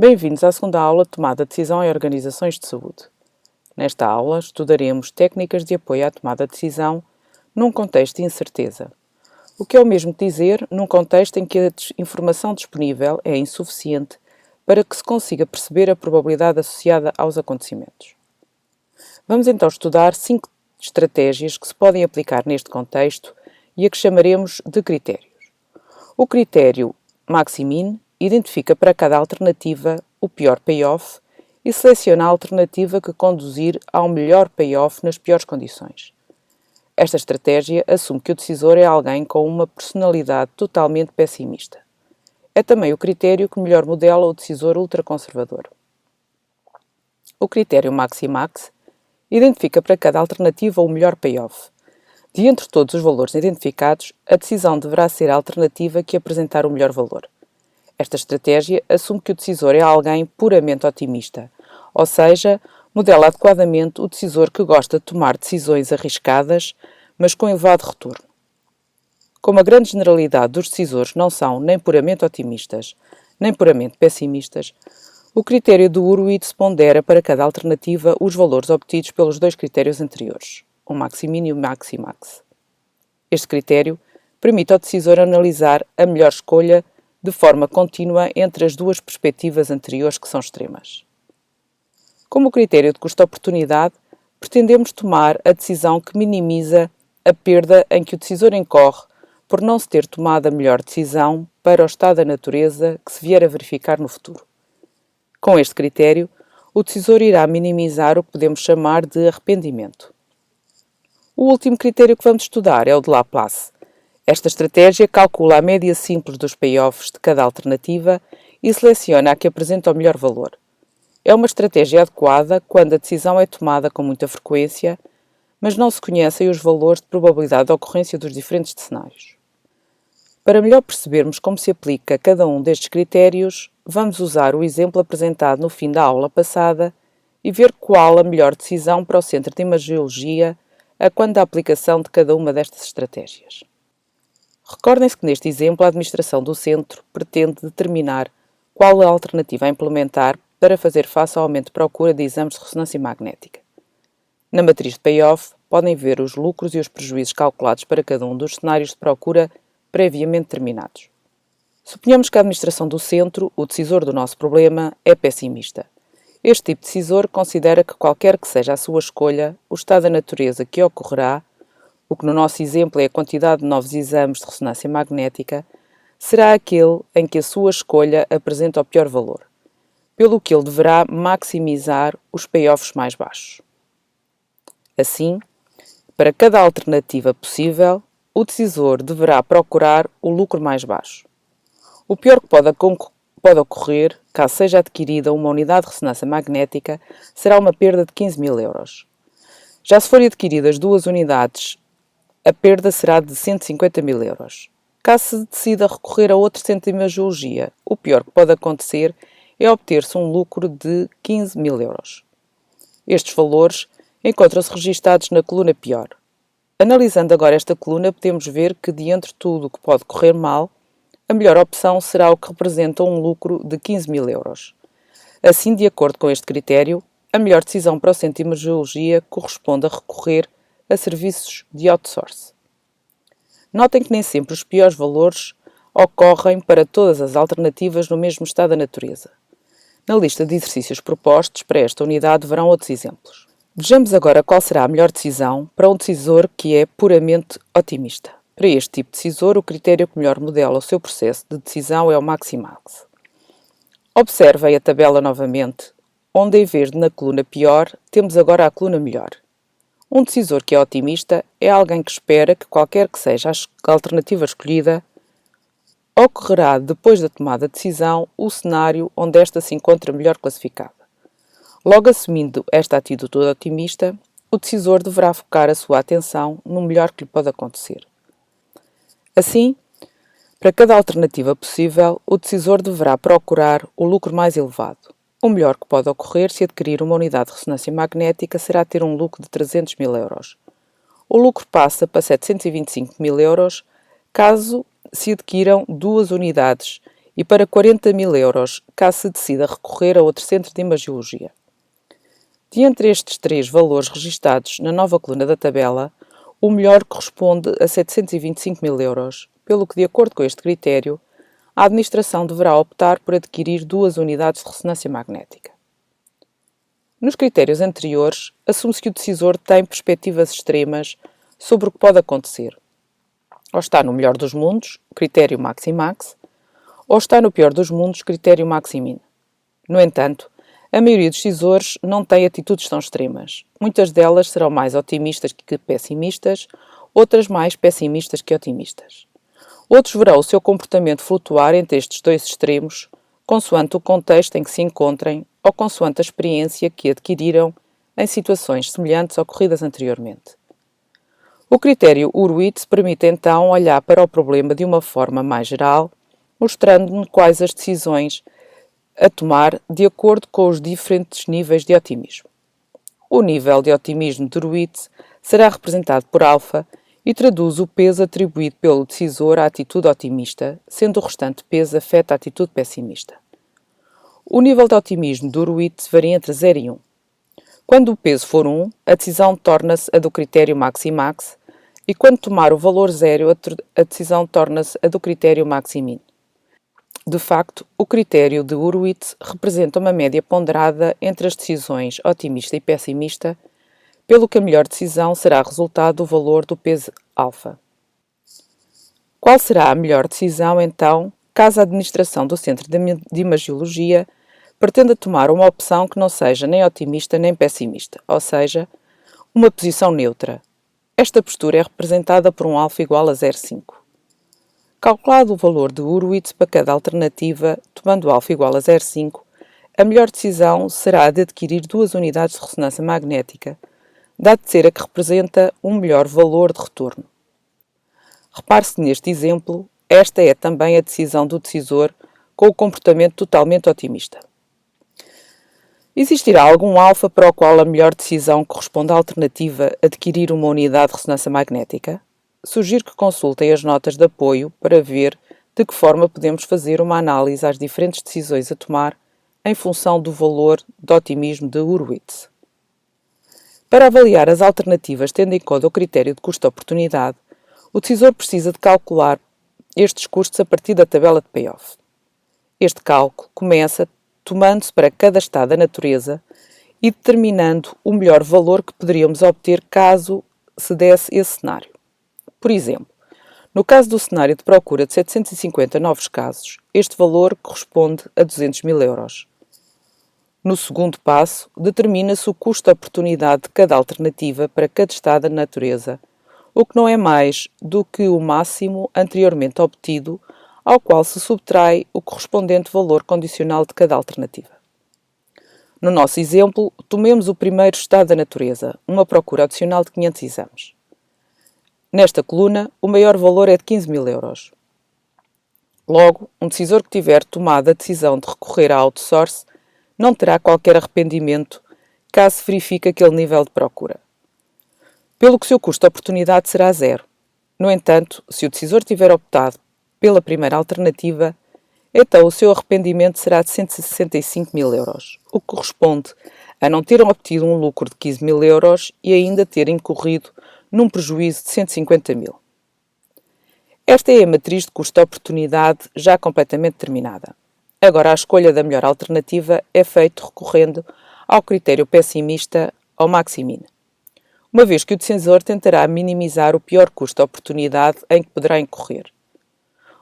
Bem-vindos à segunda aula de tomada de decisão em organizações de saúde. Nesta aula, estudaremos técnicas de apoio à tomada de decisão num contexto de incerteza. O que é o mesmo dizer num contexto em que a informação disponível é insuficiente para que se consiga perceber a probabilidade associada aos acontecimentos. Vamos então estudar 5 estratégias que se podem aplicar neste contexto e a que chamaremos de critérios. O critério Max/Min identifica para cada alternativa o pior payoff e seleciona a alternativa que conduzir ao melhor payoff nas piores condições. Esta estratégia assume que o decisor é alguém com uma personalidade totalmente pessimista. É também o critério que melhor modela o decisor ultraconservador. O critério Max/Max identifica para cada alternativa o melhor payoff. De entre todos os valores identificados, a decisão deverá ser a alternativa que apresentar o melhor valor. Esta estratégia assume que o decisor é alguém puramente otimista, ou seja, modela adequadamente o decisor que gosta de tomar decisões arriscadas, mas com elevado retorno. Como a grande generalidade dos decisores não são nem puramente otimistas, nem puramente pessimistas, o critério do Hurwitz pondera para cada alternativa os valores obtidos pelos dois critérios anteriores, o Max/Min e o Max/Max. Este critério permite ao decisor analisar a melhor escolha de forma contínua entre as duas perspectivas anteriores que são extremas. Como critério de custo-oportunidade, pretendemos tomar a decisão que minimiza a perda em que o decisor incorre por não se ter tomado a melhor decisão para o estado da natureza que se vier a verificar no futuro. Com este critério, o decisor irá minimizar o que podemos chamar de arrependimento. O último critério que vamos estudar é o de Laplace. Esta estratégia calcula a média simples dos payoffs de cada alternativa e seleciona a que apresenta o melhor valor. É uma estratégia adequada quando a decisão é tomada com muita frequência, mas não se conhecem os valores de probabilidade de ocorrência dos diferentes cenários. Para melhor percebermos como se aplica cada um destes critérios, vamos usar o exemplo apresentado no fim da aula passada e ver qual a melhor decisão para o Centro de Imagiologia a quando da aplicação de cada uma destas estratégias. Recordem-se que neste exemplo a administração do centro pretende determinar qual a alternativa a implementar para fazer face ao aumento de procura de exames de ressonância magnética. Na matriz de payoff podem ver os lucros e os prejuízos calculados para cada um dos cenários de procura previamente determinados. Suponhamos que a administração do centro, o decisor do nosso problema, é pessimista. Este tipo de decisor considera que qualquer que seja a sua escolha, o estado da natureza que ocorrerá, o que no nosso exemplo é a quantidade de novos exames de ressonância magnética, será aquele em que a sua escolha apresenta o pior valor, pelo que ele deverá maximizar os payoffs mais baixos. Assim, para cada alternativa possível, o decisor deverá procurar o lucro mais baixo. O pior que pode ocorrer, caso seja adquirida uma unidade de ressonância magnética, será uma perda de 15.000 euros. Já se forem adquiridas 2 unidades, a perda será de 150.000 euros. Caso se decida recorrer a outro centro de imagiologia, o pior que pode acontecer é obter-se um lucro de 15.000 euros. Estes valores encontram-se registados na coluna pior. Analisando agora esta coluna, podemos ver que, de entre tudo o que pode correr mal, a melhor opção será o que representa um lucro de 15.000 euros. Assim, de acordo com este critério, a melhor decisão para o Centro de Imagiologia corresponde a recorrer a serviços de outsource. Notem que nem sempre os piores valores ocorrem para todas as alternativas no mesmo estado da natureza. Na lista de exercícios propostos para esta unidade verão outros exemplos. Vejamos agora qual será a melhor decisão para um decisor que é puramente otimista. Para este tipo de decisor, o critério que melhor modela o seu processo de decisão é o Max/Max. Observem a tabela novamente, onde em vez de na coluna pior, temos agora a coluna melhor. Um decisor que é otimista é alguém que espera que qualquer que seja a alternativa escolhida, ocorrerá depois da tomada de decisão o cenário onde esta se encontra melhor classificada. Logo assumindo esta atitude otimista, o decisor deverá focar a sua atenção no melhor que lhe pode acontecer. Assim, para cada alternativa possível, o decisor deverá procurar o lucro mais elevado. O melhor que pode ocorrer se adquirir uma unidade de ressonância magnética será ter um lucro de 300.000 euros. O lucro passa para 725.000 euros caso se adquiram 2 unidades e para 40.000 euros, caso se decida recorrer a outro centro de imagiologia. De entre estes três valores registados na nova coluna da tabela, o melhor corresponde a 725.000 euros, pelo que, de acordo com este critério, a administração deverá optar por adquirir 2 unidades de ressonância magnética. Nos critérios anteriores, assume-se que o decisor tem perspectivas extremas sobre o que pode acontecer. Ou está no melhor dos mundos, critério Maximax, ou está no pior dos mundos, critério Maximin. No entanto, a maioria dos decisores não tem atitudes tão extremas. Muitas delas serão mais otimistas que pessimistas, outras mais pessimistas que otimistas. Outros verão o seu comportamento flutuar entre estes dois extremos, consoante o contexto em que se encontrem ou consoante a experiência que adquiriram em situações semelhantes ocorridas anteriormente. O critério Hurwitz permite então olhar para o problema de uma forma mais geral, mostrando-nos quais as decisões a tomar de acordo com os diferentes níveis de otimismo. O nível de otimismo de Hurwitz será representado por alfa e traduz o peso atribuído pelo decisor à atitude otimista, sendo o restante peso afeta a atitude pessimista. O nível de otimismo de Hurwitz varia entre 0 e 1. Quando o peso for 1, a decisão torna-se a do critério Maximax, e quando tomar o valor 0, a decisão torna-se a do critério Maximin. De facto, o critério de Hurwitz representa uma média ponderada entre as decisões otimista e pessimista, pelo que a melhor decisão será resultado do valor do peso alfa. Qual será a melhor decisão, então, caso a administração do Centro de Imagiologia pretenda tomar uma opção que não seja nem otimista nem pessimista, ou seja, uma posição neutra? Esta postura é representada por um alfa igual a 0,5. Calculado o valor de Hurwitz para cada alternativa, tomando alfa igual a 0,5, a melhor decisão será a de adquirir 2 unidades de ressonância magnética, dado de ser a que representa um melhor valor de retorno. Repare-se que neste exemplo, esta é também a decisão do decisor com o comportamento totalmente otimista. Existirá algum alfa para o qual a melhor decisão corresponde à alternativa adquirir uma unidade de ressonância magnética? Sugiro que consultem as notas de apoio para ver de que forma podemos fazer uma análise às diferentes decisões a tomar em função do valor de otimismo de Hurwitz. Para avaliar as alternativas tendo em conta o critério de custo-oportunidade, o decisor precisa de calcular estes custos a partir da tabela de payoff. Este cálculo começa tomando-se para cada estado da natureza e determinando o melhor valor que poderíamos obter caso se desse esse cenário. Por exemplo, no caso do cenário de procura de 750 novos casos, este valor corresponde a 200.000 euros. No segundo passo, determina-se o custo-oportunidade de cada alternativa para cada estado da natureza, o que não é mais do que o máximo anteriormente obtido, ao qual se subtrai o correspondente valor condicional de cada alternativa. No nosso exemplo, tomemos o primeiro estado da natureza, uma procura adicional de 500 exames. Nesta coluna, o maior valor é de 15.000 euros. Logo, um decisor que tiver tomado a decisão de recorrer à outsource não terá qualquer arrependimento caso se verifique aquele nível de procura, pelo que o seu custo-oportunidade será 0. No entanto, se o decisor tiver optado pela primeira alternativa, então o seu arrependimento será de 165.000 euros, o que corresponde a não ter obtido um lucro de 15.000 euros e ainda ter incorrido num prejuízo de 150.000. Esta é a matriz de custo-oportunidade já completamente terminada. Agora, a escolha da melhor alternativa é feita recorrendo ao critério pessimista ou Maximin, uma vez que o decisor tentará minimizar o pior custo-oportunidade em que poderá incorrer.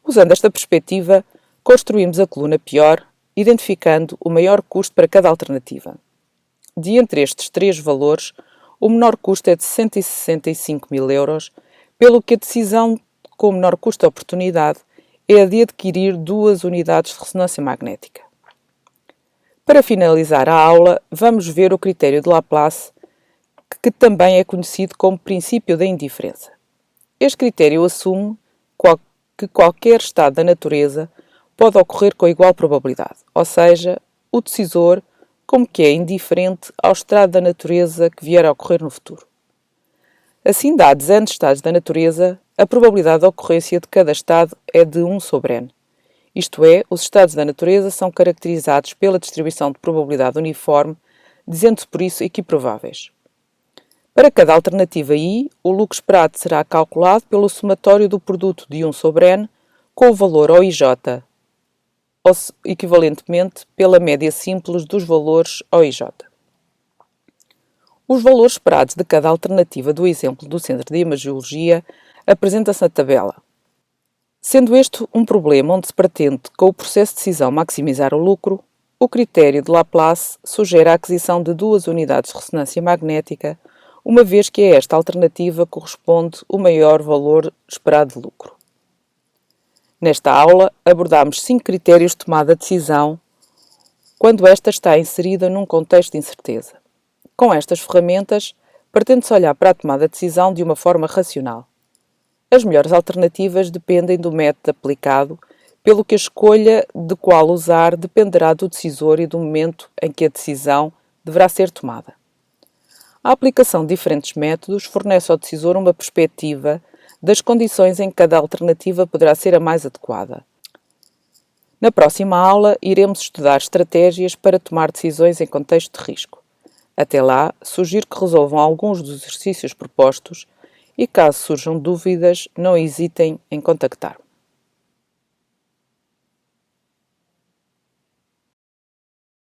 Usando esta perspectiva, construímos a coluna pior, identificando o maior custo para cada alternativa. De entre estes três valores, o menor custo é de 165.000 euros, pelo que a decisão com o menor custo-oportunidade é a de adquirir 2 unidades de ressonância magnética. Para finalizar a aula, vamos ver o critério de Laplace, que também é conhecido como princípio da indiferença. Este critério assume que qualquer estado da natureza pode ocorrer com igual probabilidade, ou seja, o decisor como que é indiferente ao estado da natureza que vier a ocorrer no futuro. Assim, dados N estados da natureza, a probabilidade de ocorrência de cada estado é de 1 sobre N, Isto é, os estados da natureza são caracterizados pela distribuição de probabilidade uniforme, dizendo-se por isso equiprováveis. Para cada alternativa I, o lucro esperado será calculado pelo somatório do produto de 1 sobre n com o valor OIJ, ou equivalentemente pela média simples dos valores OIJ. Os valores esperados de cada alternativa do exemplo do Centro de Imagiologia apresenta-se na tabela. Sendo este um problema onde se pretende, com o processo de decisão, maximizar o lucro, o critério de Laplace sugere a aquisição de 2 unidades de ressonância magnética, uma vez que a esta alternativa corresponde o maior valor esperado de lucro. Nesta aula, abordamos 5 critérios de tomada de decisão quando esta está inserida num contexto de incerteza. Com estas ferramentas, pretende-se olhar para a tomada de decisão de uma forma racional. As melhores alternativas dependem do método aplicado, pelo que a escolha de qual usar dependerá do decisor e do momento em que a decisão deverá ser tomada. A aplicação de diferentes métodos fornece ao decisor uma perspectiva das condições em que cada alternativa poderá ser a mais adequada. Na próxima aula, iremos estudar estratégias para tomar decisões em contexto de risco. Até lá, sugiro que resolvam alguns dos exercícios propostos e, caso surjam dúvidas, não hesitem em contactar-me.